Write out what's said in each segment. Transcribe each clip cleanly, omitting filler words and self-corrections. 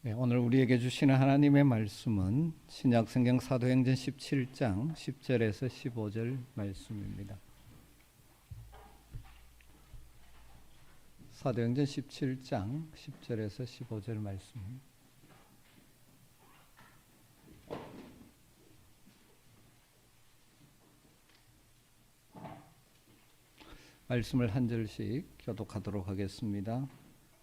네, 오늘 우리에게 주시는 하나님의 말씀은 신약성경 사도행전 17장 10절에서 15절 말씀입니다. 사도행전 17장 10절에서 15절 말씀. 말씀을 한 절씩 교독하도록 하겠습니다.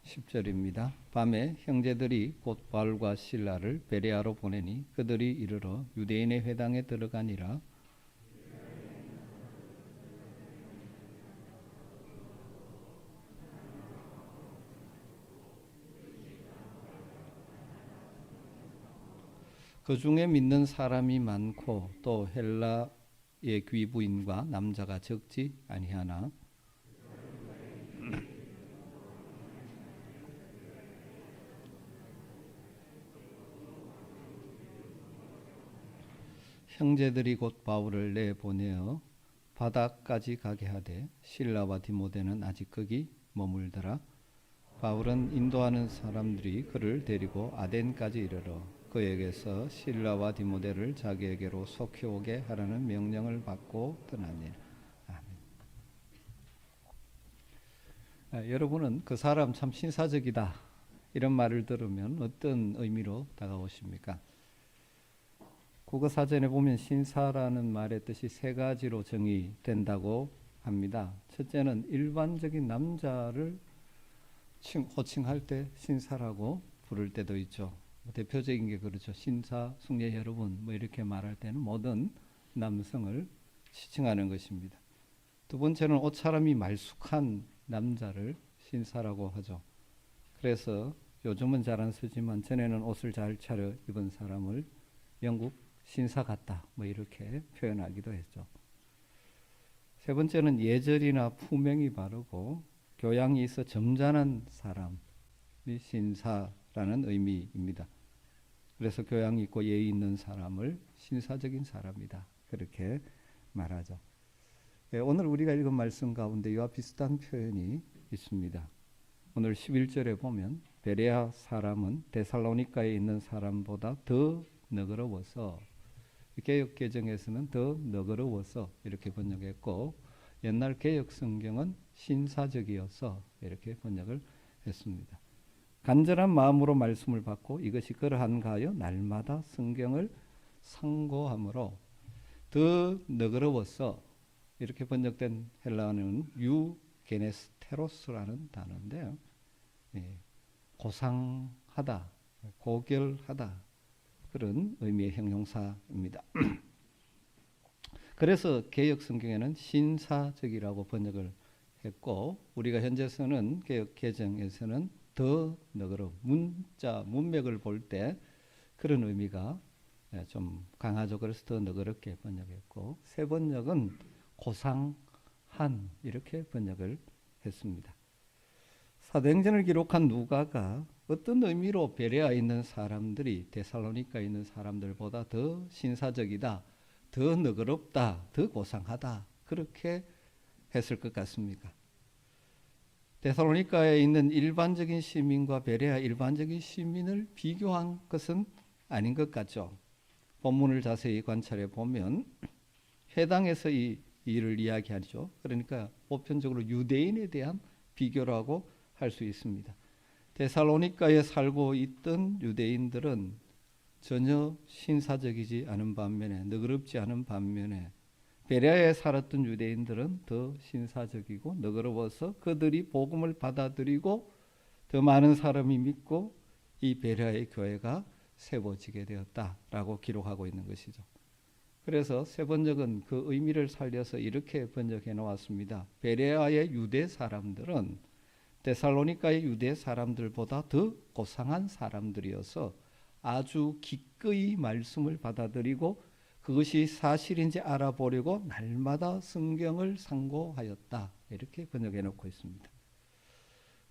10절입니다. 밤에 형제들이 곧 바울과 실라를 베레아로 보내니 그들이 이르러 유대인의 회당에 들어가니라. 그 중에 믿는 사람이 많고 또 헬라의 귀부인과 남자가 적지 아니하나 형제들이 곧 바울을 내보내어 바다까지 가게 하되 실라와 디모데는 아직 거기 머물더라. 바울은 인도하는 사람들이 그를 데리고 아덴까지 이르러 그에게서 실라와 디모데를 자기에게로 속히 오게 하라는 명령을 받고 떠나니라. 여러분은 그 사람 참 신사적이다 이런 말을 들으면 어떤 의미로 다가오십니까? 국어사전에 보면 신사라는 말의 뜻이 세 가지로 정의된다고 합니다. 첫째는 일반적인 남자를 호칭할 때 신사라고 부를 때도 있죠. 대표적인 게 그렇죠. 신사, 숙녀 여러분 뭐 이렇게 말할 때는 모든 남성을 지칭하는 것입니다. 두 번째는 옷차림이 말쑥한 남자를 신사라고 하죠. 그래서 요즘은 잘 안 쓰지만 전에는 옷을 잘 차려 입은 사람을 영국 신사 같다 뭐 이렇게 표현하기도 했죠. 세 번째는 예절이나 품행이 바르고 교양이 있어 점잖은 사람이 신사라는 의미입니다. 그래서 교양이 있고 예의 있는 사람을 신사적인 사람이다 그렇게 말하죠. 오늘 우리가 읽은 말씀 가운데 이와 비슷한 표현이 있습니다. 오늘 11절에 보면 베레아 사람은 데살로니가에 있는 사람보다 더 너그러워서, 개역개정에서는 더 너그러워서 이렇게 번역했고 옛날 개역성경은 신사적이어서 이렇게 번역을 했습니다. 간절한 마음으로 말씀을 받고 이것이 그러한가 하여 날마다 성경을 상고함으로 더 너그러워서 이렇게 번역된 헬라어는 유게네스테로스라는 단어인데요. 고상하다, 고결하다 그런 의미의 형용사입니다. 그래서 개역 성경에는 신사적이라고 번역을 했고 우리가 현재 쓰는 개역 개정에서는 더 너그러운 문맥을 볼 때 그런 의미가 좀 강하죠. 그래서 더 너그럽게 번역했고 새 번역은 고상한 이렇게 번역을 했습니다. 사도행전을 기록한 누가가 어떤 의미로 베레아에 있는 사람들이 데살로니가에 있는 사람들보다 더 신사적이다, 더 너그럽다, 더 고상하다 그렇게 했을 것 같습니까? 데살로니가에 있는 일반적인 시민과 베레아 일반적인 시민을 비교한 것은 아닌 것 같죠. 본문을 자세히 관찰해 보면 회당에서 이 일을 이야기하죠. 그러니까 보편적으로 유대인에 대한 비교라고 할 수 있습니다. 데살로니가에 살고 있던 유대인들은 전혀 신사적이지 않은 반면에 너그럽지 않은 반면에 베레아에 살았던 유대인들은 더 신사적이고 너그러워서 그들이 복음을 받아들이고 더 많은 사람이 믿고 이 베레아의 교회가 세워지게 되었다라고 기록하고 있는 것이죠. 그래서 새 번역은 그 의미를 살려서 이렇게 번역해 놓았습니다. 베레아의 유대 사람들은 데살로니가의 유대 사람들보다 더 고상한 사람들이어서 아주 기꺼이 말씀을 받아들이고 그것이 사실인지 알아보려고 날마다 성경을 상고하였다 이렇게 번역해 놓고 있습니다.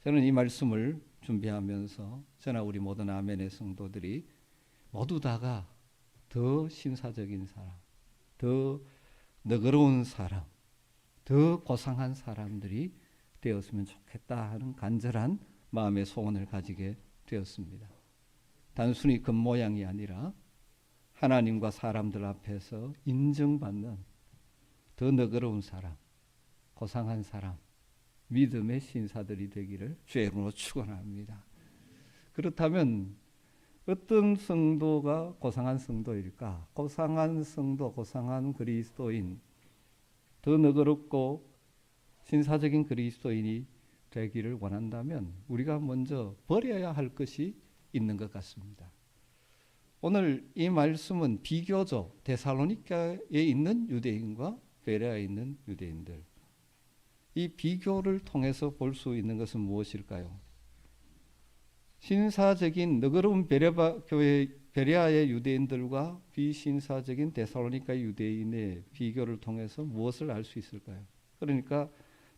저는 이 말씀을 준비하면서 저나 우리 모든 아멘의 성도들이 모두 다가 더 신사적인 사람, 더 너그러운 사람, 더 고상한 사람들이 되었으면 좋겠다 하는 간절한 마음의 소원을 가지게 되었습니다. 단순히 겉모양이 아니라 하나님과 사람들 앞에서 인정받는 더 너그러운 사람, 고상한 사람, 믿음의 신사들이 되기를 주의 이름으로 축원합니다. 그렇다면 어떤 성도가 고상한 성도일까? 고상한 성도, 고상한 그리스도인, 더 너그럽고 신사적인 그리스도인이 되기를 원한다면 우리가 먼저 버려야 할 것이 있는 것 같습니다. 오늘 이 말씀은 비교죠. 데살로니가에 있는 유대인과 베레아에 있는 유대인들. 이 비교를 통해서 볼 수 있는 것은 무엇일까요? 신사적인 너그러운 베레아의 유대인들과 비신사적인 데살로니가 유대인의 비교를 통해서 무엇을 알 수 있을까요? 그러니까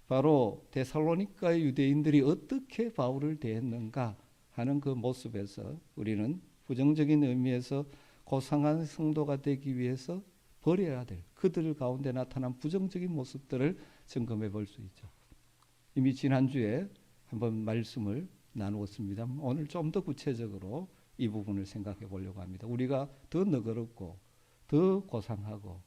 바로 데살로니가 유대인들이 어떻게 바울을 대했는가 하는 그 모습에서 우리는 부정적인 의미에서 고상한 성도가 되기 위해서 버려야 될 그들 가운데 나타난 부정적인 모습들을 점검해 볼 수 있죠. 이미 지난주에 한번 말씀을 나누었습니다. 오늘 좀 더 구체적으로 이 부분을 생각해 보려고 합니다. 우리가 더 너그럽고 더 고상하고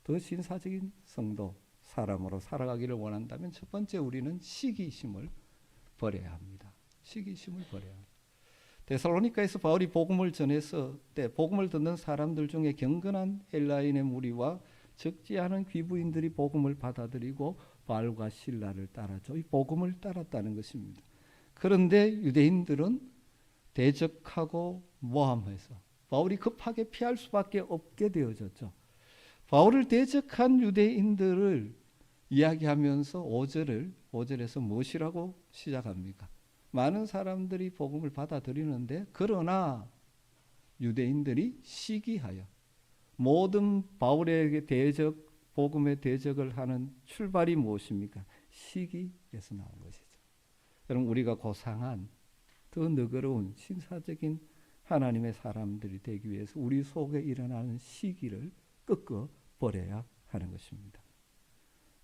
더 신사적인 성도, 사람으로 살아가기를 원한다면 첫 번째 우리는 시기심을 버려야 합니다. 시기심을 버려야 합니다. 데살로니가에서 바울이 복음을 전했을 때 복음을 듣는 사람들 중에 경건한 헬라인의 무리와 적지 않은 귀부인들이 복음을 받아들이고 바울과 실라를 따랐죠. 이 복음을 따랐다는 것입니다. 그런데 유대인들은 대적하고 모함해서 바울이 급하게 피할 수밖에 없게 되어졌죠. 바울을 대적한 유대인들을 이야기하면서 5절에서 무엇이라고 시작합니까? 많은 사람들이 복음을 받아들이는데 그러나 유대인들이 시기하여 모든 바울에게 복음의 대적을 하는 출발이 무엇입니까? 시기에서 나온 것이죠. 여러분 우리가 고상한 더 너그러운 신사적인 하나님의 사람들이 되기 위해서 우리 속에 일어나는 시기를 꺾어 버려야 하는 것입니다.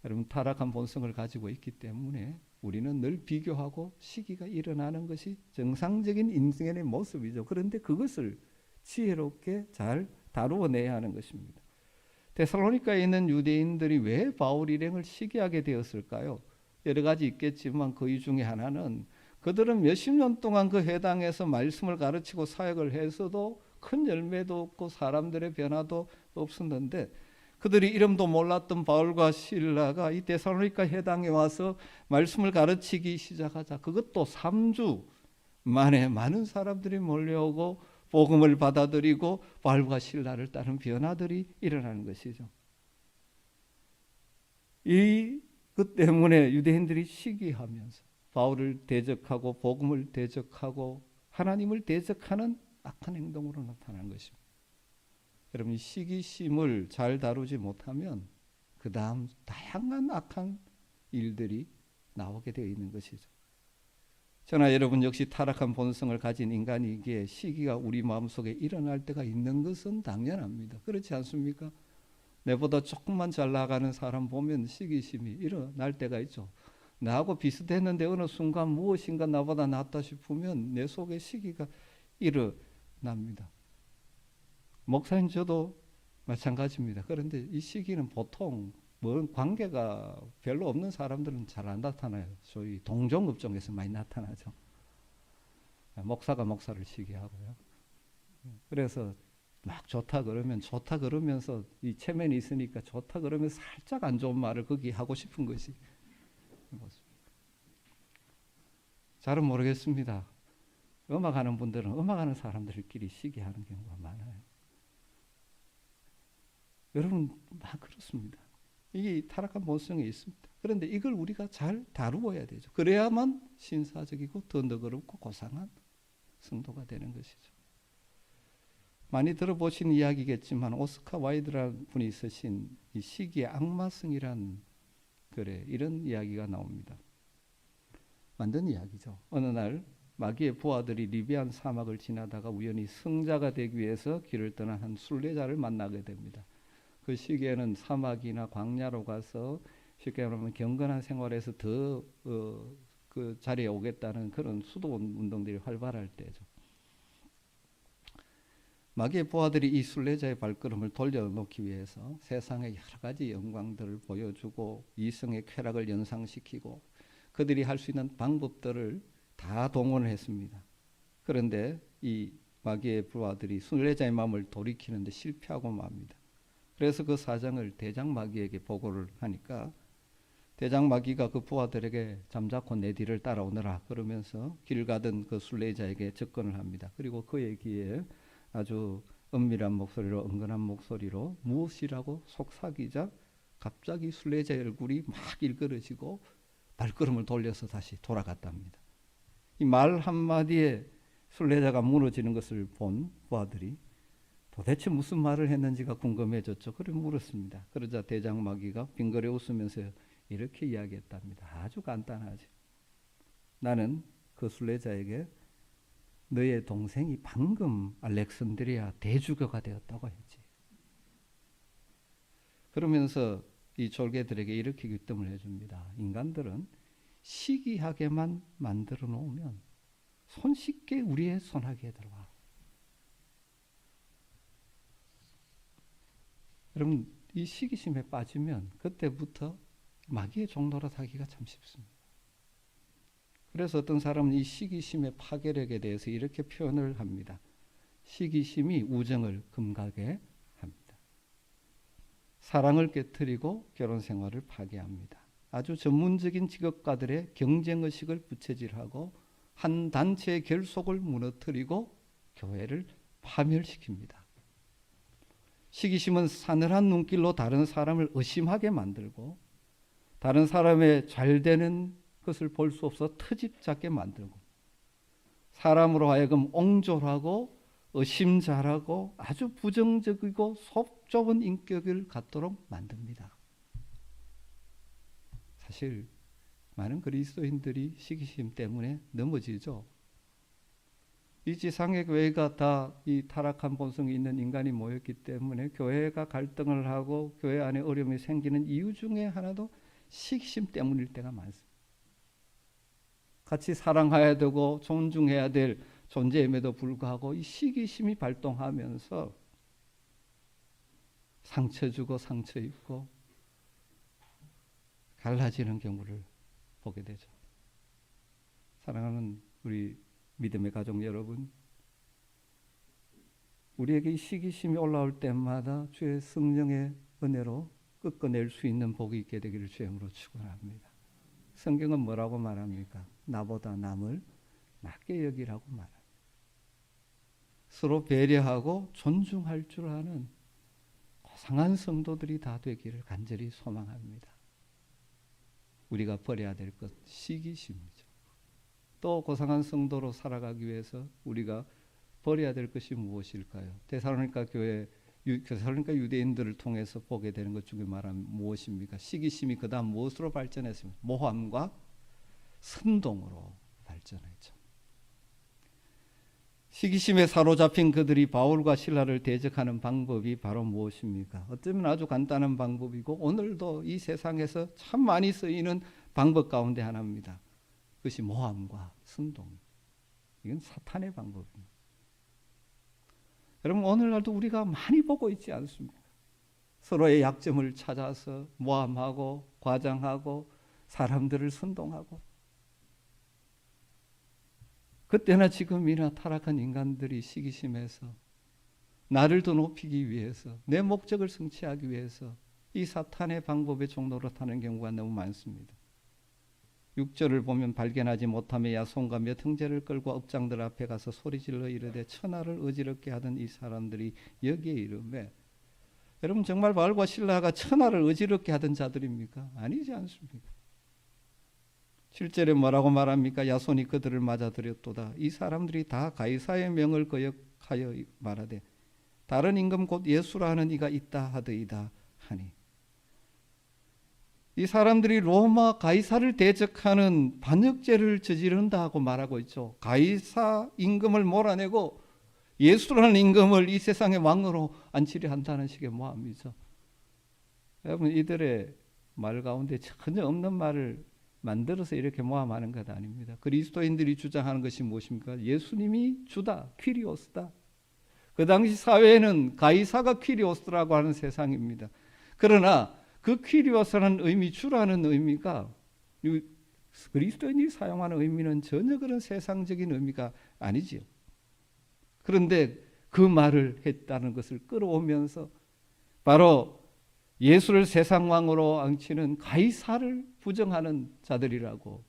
여러분 타락한 본성을 가지고 있기 때문에 우리는 늘 비교하고 시기가 일어나는 것이 정상적인 인생의 모습이죠. 그런데 그것을 지혜롭게 잘 다루어내야 하는 것입니다. 데살로니가에 있는 유대인들이 왜 바울 일행을 시기하게 되었을까요? 여러 가지 있겠지만 그 중에 하나는 그들은 몇십 년 동안 그 해당에서 말씀을 가르치고 사역을 해서도 큰 열매도 없고 사람들의 변화도 없었는데 그들이 이름도 몰랐던 바울과 실라가 이 데살로니가 해당에 와서 말씀을 가르치기 시작하자 그것도 3주 만에 많은 사람들이 몰려오고 복음을 받아들이고 바울과 실라를 따른 변화들이 일어나는 것이죠. 이것 때문에 유대인들이 시기하면서 바울을 대적하고 복음을 대적하고 하나님을 대적하는 악한 행동으로 나타난 것입니다. 여러분 시기심을 잘 다루지 못하면 그 다음 다양한 악한 일들이 나오게 되어 있는 것이죠. 저나 여러분 역시 타락한 본성을 가진 인간이기에 시기가 우리 마음속에 일어날 때가 있는 것은 당연합니다. 그렇지 않습니까? 내보다 조금만 잘 나가는 사람 보면 시기심이 일어날 때가 있죠. 나하고 비슷했는데 어느 순간 무엇인가 나보다 낫다 싶으면 내 속에 시기가 일어납니다. 목사님 저도 마찬가지입니다. 그런데 이 시기는 보통 관계가 별로 없는 사람들은 잘 안 나타나요. 소위 동종업종에서 많이 나타나죠. 목사가 목사를 시기하고요. 그래서 막 좋다 그러면서 이 체면이 있으니까 좋다 그러면 살짝 안 좋은 말을 거기 하고 싶은 것이 잘은 모르겠습니다. 음악하는 분들은 음악하는 사람들끼리 시기하는 경우가 많아요. 여러분 막 그렇습니다. 이게 타락한 본성이 있습니다. 그런데 이걸 우리가 잘 다루어야 되죠. 그래야만 신사적이고 더 너그럽고 고상한 성도가 되는 것이죠. 많이 들어보신 이야기겠지만 오스카 와일드라는 분이 쓰신 이 시기의 악마성이란 글에 이런 이야기가 나옵니다. 만든 이야기죠. 어느 날 마귀의 부하들이 리비안 사막을 지나다가 우연히 승자가 되기 위해서 길을 떠난 한 순례자를 만나게 됩니다. 그 시기에는 사막이나 광야로 가서 쉽게 말하면 경건한 생활에서 더 그 자리에 오겠다는 그런 수도 운동들이 활발할 때죠. 마귀의 부하들이 이 순례자의 발걸음을 돌려놓기 위해서 세상의 여러 가지 영광들을 보여주고 이성의 쾌락을 연상시키고 그들이 할 수 있는 방법들을 다 동원을 했습니다. 그런데 이 마귀의 부하들이 순례자의 마음을 돌이키는데 실패하고 맙니다. 그래서 그 사정을 대장 마귀에게 보고를 하니까 대장 마귀가 그 부하들에게 잠자코 내 뒤를 따라오너라 그러면서 길 가던 그 순례자에게 접근을 합니다. 그리고 그의 귀에 아주 은밀한 목소리로 은근한 목소리로 무엇이라고 속삭이자 갑자기 순례자의 얼굴이 막 일그러지고 발걸음을 돌려서 다시 돌아갔답니다. 이 말 한마디에 순례자가 무너지는 것을 본 부하들이 도대체 무슨 말을 했는지가 궁금해졌죠. 그래 물었습니다. 그러자 대장 마귀가 빙그레 웃으면서 이렇게 이야기했답니다. 아주 간단하죠. 나는 그 순례자에게 너의 동생이 방금 알렉산드리아 대주교가 되었다고 했지. 그러면서 이 졸개들에게 이렇게 귀뜸을 해줍니다. 인간들은 시기하게만 만들어 놓으면 손쉽게 우리의 손아귀에 들어와. 여러분 이 시기심에 빠지면 그때부터 마귀의 종노릇 하기가 참 쉽습니다. 그래서 어떤 사람은 이 시기심의 파괴력에 대해서 이렇게 표현을 합니다. 시기심이 우정을 금가게 합니다. 사랑을 깨트리고 결혼 생활을 파괴합니다. 아주 전문적인 직업가들의 경쟁의식을 부채질하고 한 단체의 결속을 무너뜨리고 교회를 파멸시킵니다. 시기심은 사늘한 눈길로 다른 사람을 의심하게 만들고 다른 사람의 잘 되는 것을 볼 수 없어 트집 잡게 만들고 사람으로 하여금 옹졸하고 의심잘하고 아주 부정적이고 속 좁은 인격을 갖도록 만듭니다. 사실 많은 그리스도인들이 시기심 때문에 넘어지죠. 이 지상의 교회가 다 이 타락한 본성이 있는 인간이 모였기 때문에 교회가 갈등을 하고 교회 안에 어려움이 생기는 이유 중에 하나도 시기심 때문일 때가 많습니다. 같이 사랑해야 되고 존중해야 될 존재임에도 불구하고 이 시기심이 발동하면서 상처 주고 상처 입고 갈라지는 경우를 보게 되죠. 사랑하는 우리 믿음의 가족 여러분, 우리에게 이 시기심이 올라올 때마다 주의 성령의 은혜로 꺾어낼 수 있는 복이 있게 되기를 주님으로 축원합니다. 성경은 뭐라고 말합니까? 나보다 남을 낮게 여기라고 말합니다. 서로 배려하고 존중할 줄 아는 고상한 성도들이 다 되기를 간절히 소망합니다. 우리가 버려야 될 것 시기심이죠. 또 고상한 성도로 살아가기 위해서 우리가 버려야 될 것이 무엇일까요? 데살로니가 교회 데살로니가 유대인들을 통해서 보게 되는 것 중에 말하면 무엇입니까? 시기심이 그다음 무엇으로 발전했습니까? 모함과 선동으로 발전했죠. 시기심에 사로잡힌 그들이 바울과 실라를 대적하는 방법이 바로 무엇입니까? 어쩌면 아주 간단한 방법이고 오늘도 이 세상에서 참 많이 쓰이는 방법 가운데 하나입니다. 그것이 모함과 선동. 이건 사탄의 방법입니다. 여러분 오늘날도 우리가 많이 보고 있지 않습니까? 서로의 약점을 찾아서 모함하고 과장하고 사람들을 선동하고 그때나 지금이나 타락한 인간들이 시기심에서 나를 더 높이기 위해서 내 목적을 성취하기 위해서 이 사탄의 방법에 종로로 타는 경우가 너무 많습니다. 6절을 보면 발견하지 못하며 야손과 몇 형제를 끌고 업장들 앞에 가서 소리질러 이르되 천하를 어지럽게 하던 이 사람들이 여기에 이르매 여러분 정말 바울과 실라가 천하를 어지럽게 하던 자들입니까? 아니지 않습니까? 7절에 뭐라고 말합니까? 야손이 그들을 맞아들였도다. 이 사람들이 다 가이사의 명을 거역하여 말하되 다른 임금 곧 예수라 하는 이가 있다 하더이다 하니 이 사람들이 로마 가이사를 대적하는 반역죄를 저지른다 하고 말하고 있죠. 가이사 임금을 몰아내고 예수라는 임금을 이 세상의 왕으로 앉히려 한다는 식의 모함이죠. 여러분 이들의 말 가운데 전혀 없는 말을 만들어서 이렇게 모함하는 것 아닙니다. 그리스도인들이 주장하는 것이 무엇입니까? 예수님이 주다, 퀴리오스다. 그 당시 사회에는 가이사가 퀴리오스라고 하는 세상입니다. 그러나 그 퀴리오스라는 의미, 주라는 의미가 그리스도인이 사용하는 의미는 전혀 그런 세상적인 의미가 아니지요. 그런데 그 말을 했다는 것을 끌어오면서 바로 예수를 세상 왕으로 앙치는 가이사를 부정하는 자들이라고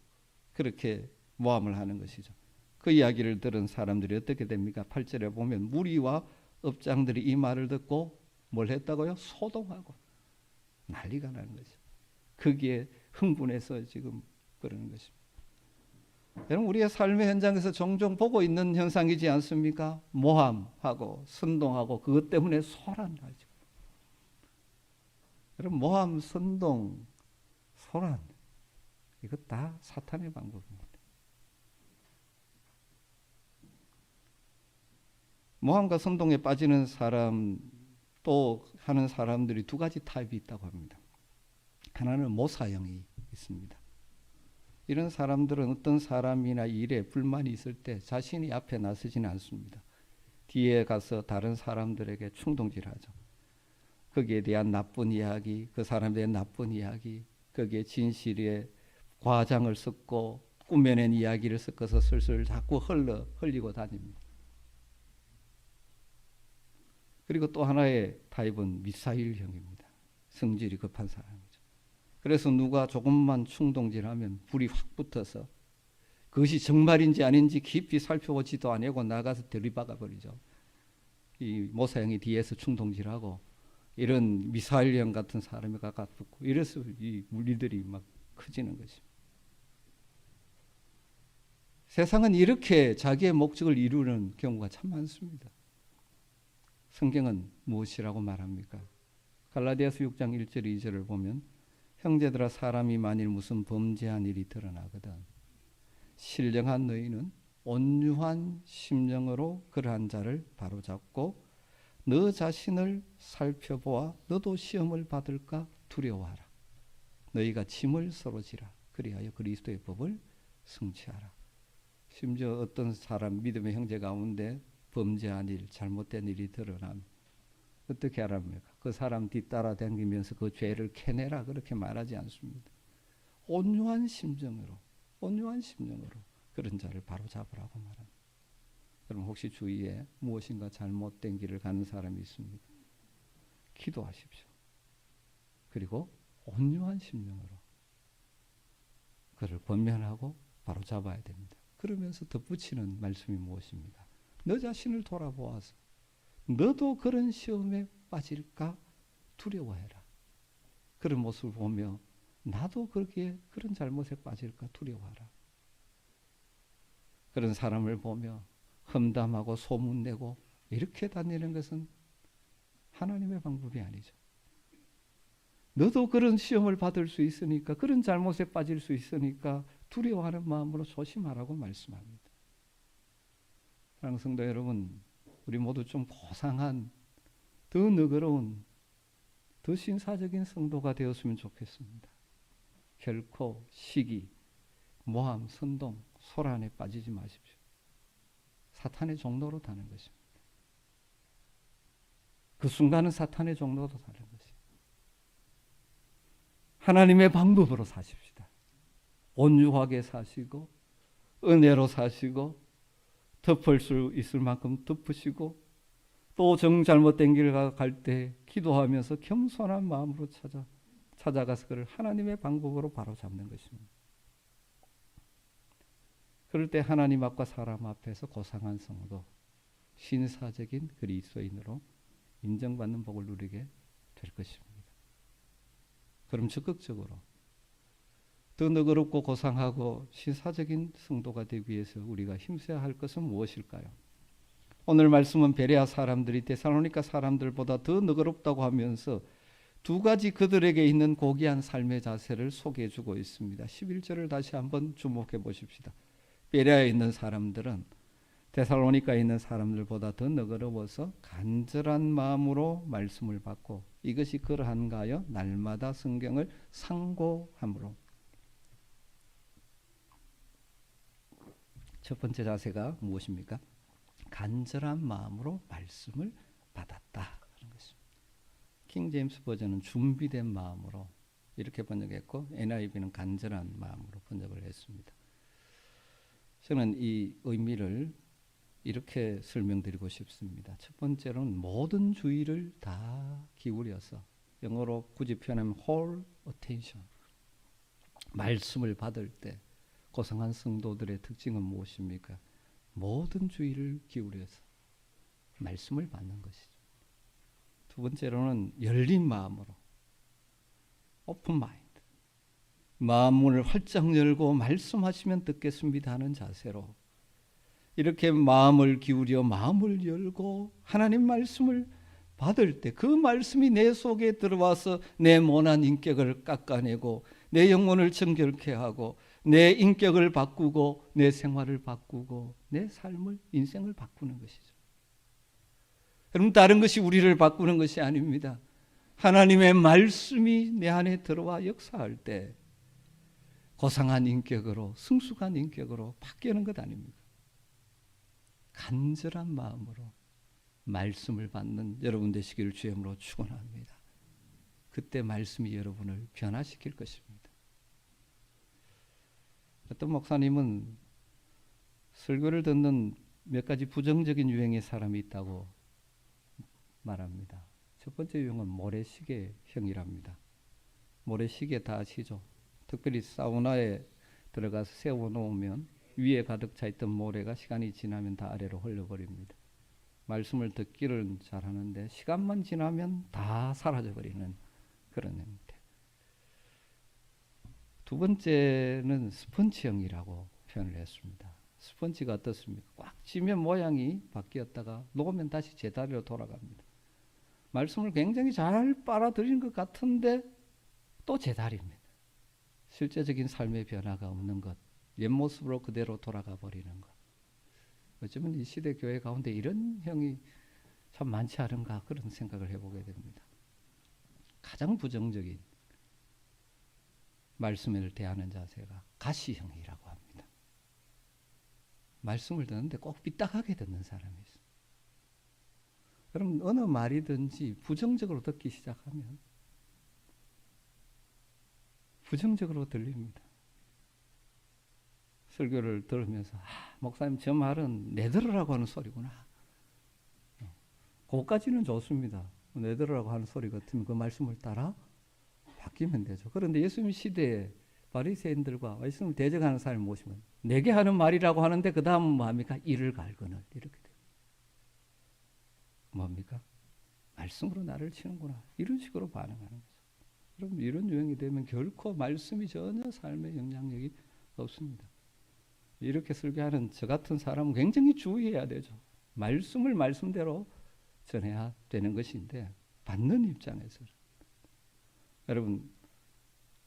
그렇게 모함을 하는 것이죠. 그 이야기를 들은 사람들이 어떻게 됩니까? 8절에 보면 무리와 업장들이 이 말을 듣고 뭘 했다고요? 소동하고 난리가 나는 거죠. 거기에 흥분해서 지금 그러는 것입니다. 여러분, 우리의 삶의 현장에서 종종 보고 있는 현상이지 않습니까? 모함하고 선동하고 그것 때문에 소란하죠. 여러분, 모함, 선동, 소란, 이거 다 사탄의 방법입니다. 모함과 선동에 빠지는 사람, 또 하는 사람들이 두 가지 타입이 있다고 합니다. 하나는 모사형이 있습니다. 이런 사람들은 어떤 사람이나 일에 불만이 있을 때 자신이 앞에 나서지는 않습니다. 뒤에 가서 다른 사람들에게 충동질하죠. 거기에 대한 나쁜 이야기, 그 사람에 대한 나쁜 이야기, 거기에 진실에 과장을 섞고 꾸며낸 이야기를 섞어서 슬슬 자꾸 흘리고 다닙니다. 그리고 또 하나의 타입은 미사일형입니다. 성질이 급한 사람이죠. 그래서 누가 조금만 충동질하면 불이 확 붙어서 그것이 정말인지 아닌지 깊이 살펴보지도 아니고 나가서 들이박아 버리죠. 이 모사형이 뒤에서 충동질하고 이런 미사일형 같은 사람이 가깝고 이래서 이 물리들이 막 커지는 것입니다. 세상은 이렇게 자기의 목적을 이루는 경우가 참 많습니다. 성경은 무엇이라고 말합니까? 갈라디아서 6장 1절 2절을 보면 형제들아 사람이 만일 무슨 범죄한 일이 드러나거든 신령한 너희는 온유한 심령으로 그러한 자를 바로잡고 너 자신을 살펴보아 너도 시험을 받을까 두려워하라. 너희가 짐을 서로 지라. 그리하여 그리스도의 법을 성취하라. 심지어 어떤 사람 믿음의 형제 가운데 범죄한 일, 잘못된 일이 드러나면 어떻게 하랍니까? 그 사람 뒤따라 다니면서 그 죄를 캐내라 그렇게 말하지 않습니다. 온유한 심정으로 그런 자를 바로 잡으라고 말합니다. 여러분 혹시 주위에 무엇인가 잘못된 길을 가는 사람이 있습니까? 기도하십시오. 그리고 온유한 심정으로 그를 권면하고 바로 잡아야 됩니다. 그러면서 덧붙이는 말씀이 무엇입니까? 너 자신을 돌아보아서 너도 그런 시험에 빠질까 두려워해라. 그런 모습을 보며 나도 그렇게 그런 잘못에 빠질까 두려워하라. 그런 사람을 보며 험담하고 소문내고 이렇게 다니는 것은 하나님의 방법이 아니죠. 너도 그런 시험을 받을 수 있으니까 그런 잘못에 빠질 수 있으니까 두려워하는 마음으로 조심하라고 말씀합니다. 사랑하는 성도 여러분, 우리 모두 좀 고상한 더 너그러운 더 신사적인 성도가 되었으면 좋겠습니다. 결코 시기, 모함, 선동, 소란에 빠지지 마십시오. 사탄의 종로로 다는 것입니다. 그 순간은 사탄의 종로로 다는 것입니다. 하나님의 방법으로 사십시다. 온유하게 사시고 은혜로 사시고 덮을 수 있을 만큼 덮으시고 또 잘못된 길 갈 때 기도하면서 겸손한 마음으로 찾아가서 그를 하나님의 방법으로 바로 잡는 것입니다. 그럴 때 하나님 앞과 사람 앞에서 고상한 성도, 신사적인 그리스도인으로 인정받는 복을 누리게 될 것입니다. 그럼 적극적으로 더 너그럽고 고상하고 신사적인 성도가 되기 위해서 우리가 힘써야 할 것은 무엇일까요? 오늘 말씀은 베레아 사람들이 데살로니가 사람들보다 더 너그럽다고 하면서 두 가지 그들에게 있는 고귀한 삶의 자세를 소개해 주고 있습니다. 11절을 다시 한번 주목해 보십시다. 베레아에 있는 사람들은 데살로니가에 있는 사람들보다 더 너그러워서 간절한 마음으로 말씀을 받고 이것이 그러한가 하여 날마다 성경을 상고함으로. 첫 번째 자세가 무엇입니까? 간절한 마음으로 말씀을 받았다 그런 것입니다. 킹 제임스 버전은 준비된 마음으로 이렇게 번역했고 NIV는 간절한 마음으로 번역을 했습니다. 저는 이 의미를 이렇게 설명드리고 싶습니다. 첫 번째로는 모든 주의를 다 기울여서, 영어로 굳이 표현하면 whole attention, 말씀을 받을 때 고상한 성도들의 특징은 무엇입니까? 모든 주의를 기울여서 말씀을 받는 것이죠. 두 번째로는 열린 마음으로, open mind, 마음을 활짝 열고 말씀하시면 듣겠습니다 하는 자세로 이렇게 마음을 기울여 마음을 열고 하나님 말씀을 받을 때 그 말씀이 내 속에 들어와서 내 모난 인격을 깎아내고 내 영혼을 정결케 하고 내 인격을 바꾸고 내 생활을 바꾸고 내 삶을, 인생을 바꾸는 것이죠. 여러분, 다른 것이 우리를 바꾸는 것이 아닙니다. 하나님의 말씀이 내 안에 들어와 역사할 때 고상한 인격으로, 성숙한 인격으로 바뀌는 것 아닙니까? 간절한 마음으로 말씀을 받는 여러분 되시기를 주님으로 축원합니다. 그때 말씀이 여러분을 변화시킬 것입니다. 어떤 목사님은 설교를 듣는 몇 가지 부정적인 유형의 사람이 있다고 말합니다. 첫 번째 유형은 모래시계형이랍니다. 모래시계 다 아시죠? 특별히 사우나에 들어가서 세워놓으면 위에 가득 차 있던 모래가 시간이 지나면 다 아래로 흘러버립니다. 말씀을 듣기를 잘하는데 시간만 지나면 다 사라져버리는 그런 형태. 두 번째는 스펀지형이라고 표현을 했습니다. 스펀지가 어떻습니까? 꽉 쥐면 모양이 바뀌었다가 녹으면 다시 제자리로 돌아갑니다. 말씀을 굉장히 잘 빨아들이는 것 같은데 또 제자리입니다. 실제적인 삶의 변화가 없는 것, 옛 모습으로 그대로 돌아가 버리는 것. 어쩌면 이 시대 교회 가운데 이런 형이 참 많지 않은가 그런 생각을 해보게 됩니다. 가장 부정적인 말씀을 대하는 자세가 가시형이라고 합니다. 말씀을 듣는데 꼭 삐딱하게 듣는 사람이 있어요. 여러분, 어느 말이든지 부정적으로 듣기 시작하면 부정적으로 들립니다. 설교를 들으면서 목사님 저 말은 내 들으라고 하는 소리구나. 그것까지는 좋습니다. 내 들으라고 하는 소리 같으면 그 말씀을 따라 바뀌면 되죠. 그런데 예수님 시대에 바리새인들과 말씀을 대적하는 사람을 모시면 내게 하는 말이라고 하는데 그 다음은 뭡니까? 이를 갈거늘 이렇게 돼요. 뭡니까? 말씀으로 나를 치는구나. 이런 식으로 반응하는 거죠. 그럼 이런 유형이 되면 결코 말씀이 전혀 삶에 영향력이 없습니다. 이렇게 설교하는 저 같은 사람은 굉장히 주의해야 되죠. 말씀을 말씀대로 전해야 되는 것인데 받는 입장에서 여러분,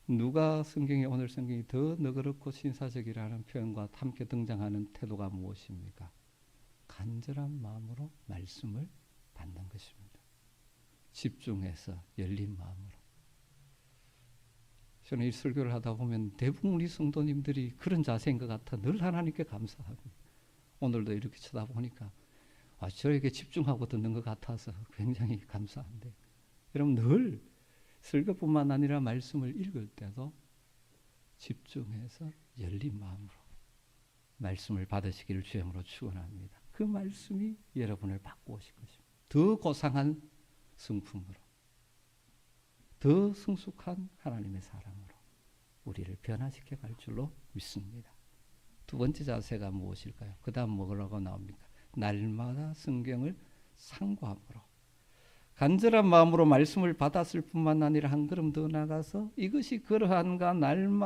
누가 성경에 오늘 성경이 더 너그럽고 신사적이라는 표현과 함께 등장하는 태도가 무엇입니까? 간절한 마음으로 말씀을 받는 것입니다. 집중해서 열린 마음으로. 저는 이 설교를 하다 보면 대부분 우리 성도님들이 그런 자세인 것 같아 늘 하나님께 감사합니다. 오늘도 이렇게 쳐다보니까 저에게 집중하고 듣는 것 같아서 굉장히 감사한데, 여러분 늘 설교뿐만 아니라 말씀을 읽을 때도 집중해서 열린 마음으로 말씀을 받으시기를 주님으로 축원합니다. 그 말씀이 여러분을 바꾸실 것입니다. 더 고상한 성품으로, 더 성숙한 하나님의 사람으로 우리를 변화시켜 갈 줄로 믿습니다. 두 번째 자세가 무엇일까요? 그 다음 뭐라고 나옵니까? 날마다 성경을 상고함으로, 간절한 마음으로 말씀을 받았을 뿐만 아니라 한 걸음 더 나가서 이것이 그러한가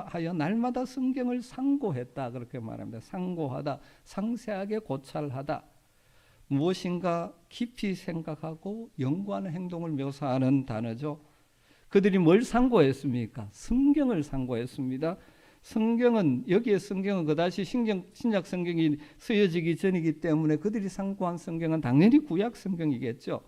하여 날마다 성경을 상고했다 그렇게 말합니다. 상고하다, 상세하게 고찰하다, 무엇인가 깊이 생각하고 연구하는 행동을 묘사하는 단어죠. 그들이 뭘 상고했습니까? 성경을 상고했습니다. 성경은, 여기에 성경은 그다지 신약 성경이 쓰여지기 전이기 때문에 그들이 상고한 성경은 당연히 구약 성경이겠죠.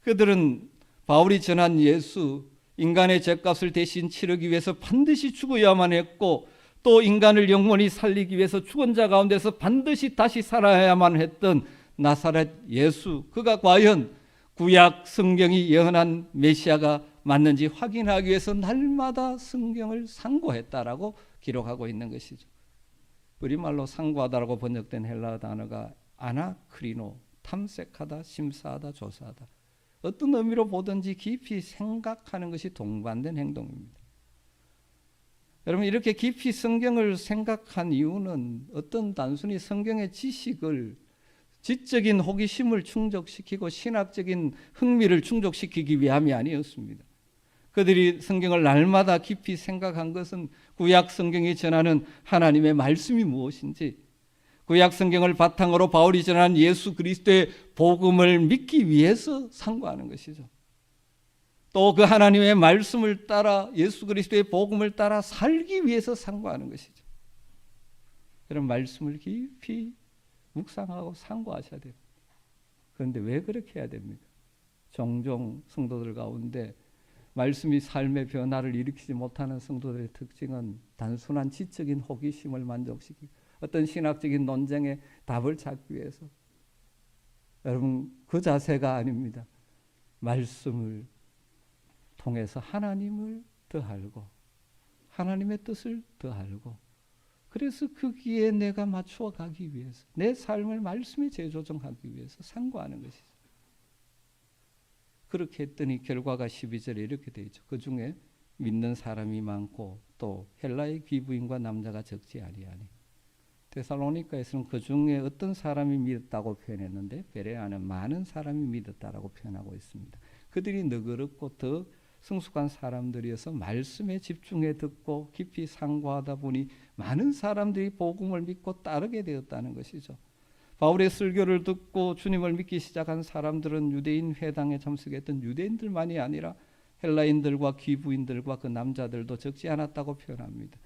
그들은 바울이 전한 예수, 인간의 죄값을 대신 치르기 위해서 반드시 죽어야만 했고, 또 인간을 영원히 살리기 위해서 죽은 자 가운데서 반드시 다시 살아야만 했던 나사렛 예수, 그가 과연 구약 성경이 예언한 메시아가 맞는지 확인하기 위해서 날마다 성경을 상고했다라고 기록하고 있는 것이죠. 우리말로 상고하다라고 번역된 헬라어 단어가 아나크리노, 탐색하다, 심사하다, 조사하다. 어떤 의미로 보든지 깊이 생각하는 것이 동반된 행동입니다. 여러분, 이렇게 깊이 성경을 생각한 이유는 어떤 단순히 성경의 지식을, 지적인 호기심을 충족시키고 신학적인 흥미를 충족시키기 위함이 아니었습니다. 그들이 성경을 날마다 깊이 생각한 것은 구약 성경이 전하는 하나님의 말씀이 무엇인지, 구약 성경을 바탕으로 바울이 전한 예수 그리스도의 복음을 믿기 위해서 상고하는 것이죠. 또 그 하나님의 말씀을 따라 예수 그리스도의 복음을 따라 살기 위해서 상고하는 것이죠. 그런 말씀을 깊이 묵상하고 상고하셔야 됩니다. 그런데 왜 그렇게 해야 됩니까? 종종 성도들 가운데 말씀이 삶의 변화를 일으키지 못하는 성도들의 특징은 단순한 지적인 호기심을 만족시키고 어떤 신학적인 논쟁에 답을 찾기 위해서, 여러분, 그 자세가 아닙니다. 말씀을 통해서 하나님을 더 알고 하나님의 뜻을 더 알고, 그래서 거기에 내가 맞추어 가기 위해서, 내 삶을 말씀에 재조정하기 위해서 상고하는 것이죠. 그렇게 했더니 결과가 12절에 이렇게 되어 있죠. 그 중에 믿는 사람이 많고 또 헬라의 귀부인과 남자가 적지 아니하니. 데살로니가에서는 그 중에 어떤 사람이 믿었다고 표현했는데 베레아는 많은 사람이 믿었다라고 표현하고 있습니다. 그들이 너그럽고 더 성숙한 사람들이어서 말씀에 집중해 듣고 깊이 상고하다 보니 많은 사람들이 복음을 믿고 따르게 되었다는 것이죠. 바울의 설교를 듣고 주님을 믿기 시작한 사람들은 유대인 회당에 참석했던 유대인들만이 아니라 헬라인들과 귀부인들과 그 남자들도 적지 않았다고 표현합니다.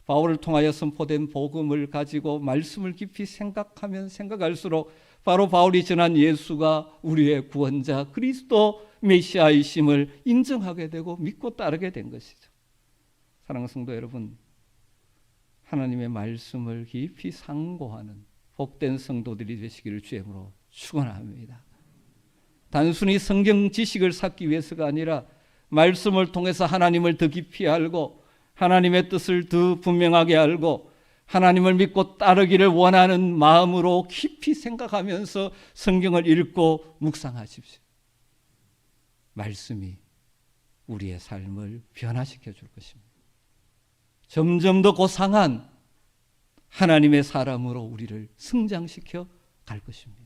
바울을 통하여 선포된 복음을 가지고 말씀을 깊이 생각하면 생각할수록 바로 바울이 전한 예수가 우리의 구원자 그리스도 메시아이심을 인정하게 되고 믿고 따르게 된 것이죠. 사랑하는 성도 여러분, 하나님의 말씀을 깊이 상고하는 복된 성도들이 되시기를 주의 이름으로 축원합니다. 단순히 성경 지식을 쌓기 위해서가 아니라 말씀을 통해서 하나님을 더 깊이 알고 하나님의 뜻을 더 분명하게 알고 하나님을 믿고 따르기를 원하는 마음으로 깊이 생각하면서 성경을 읽고 묵상하십시오. 말씀이 우리의 삶을 변화시켜 줄 것입니다. 점점 더 고상한 하나님의 사람으로 우리를 성장시켜 갈 것입니다.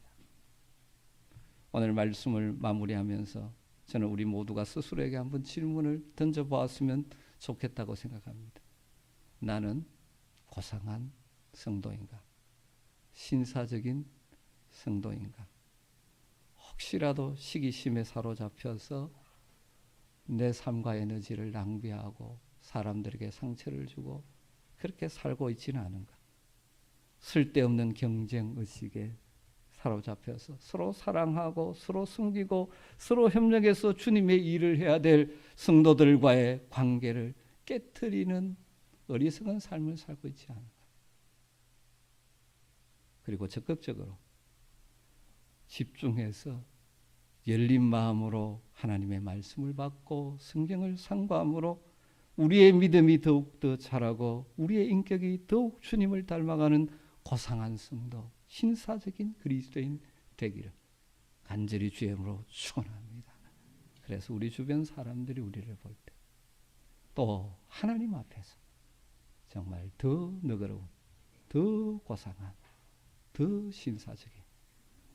오늘 말씀을 마무리하면서 저는 우리 모두가 스스로에게 한번 질문을 던져보았으면 좋겠다고 생각합니다. 나는 고상한 성도인가? 신사적인 성도인가? 혹시라도 시기심에 사로잡혀서 내 삶과 에너지를 낭비하고 사람들에게 상처를 주고 그렇게 살고 있지는 않은가? 쓸데없는 경쟁의식에 사로잡혀서 서로 사랑하고 서로 섬기고 서로 협력해서 주님의 일을 해야 될 성도들과의 관계를 깨트리는 어리석은 삶을 살고 있지 않은가? 그리고 적극적으로 집중해서 열린 마음으로 하나님의 말씀을 받고 성경을 상고함으로 우리의 믿음이 더욱더 자라고 우리의 인격이 더욱 주님을 닮아가는 고상한 성도, 신사적인 그리스도인 되기를 간절히 주의 이름으로 축원합니다. 그래서 우리 주변 사람들이 우리를 볼 때 또 하나님 앞에서 정말 더 너그러운, 더 고상한, 더 신사적인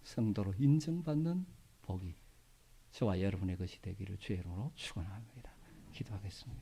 성도로 인정받는 복이 저와 여러분의 것이 되기를 주의 이름으로 축원합니다. 기도하겠습니다.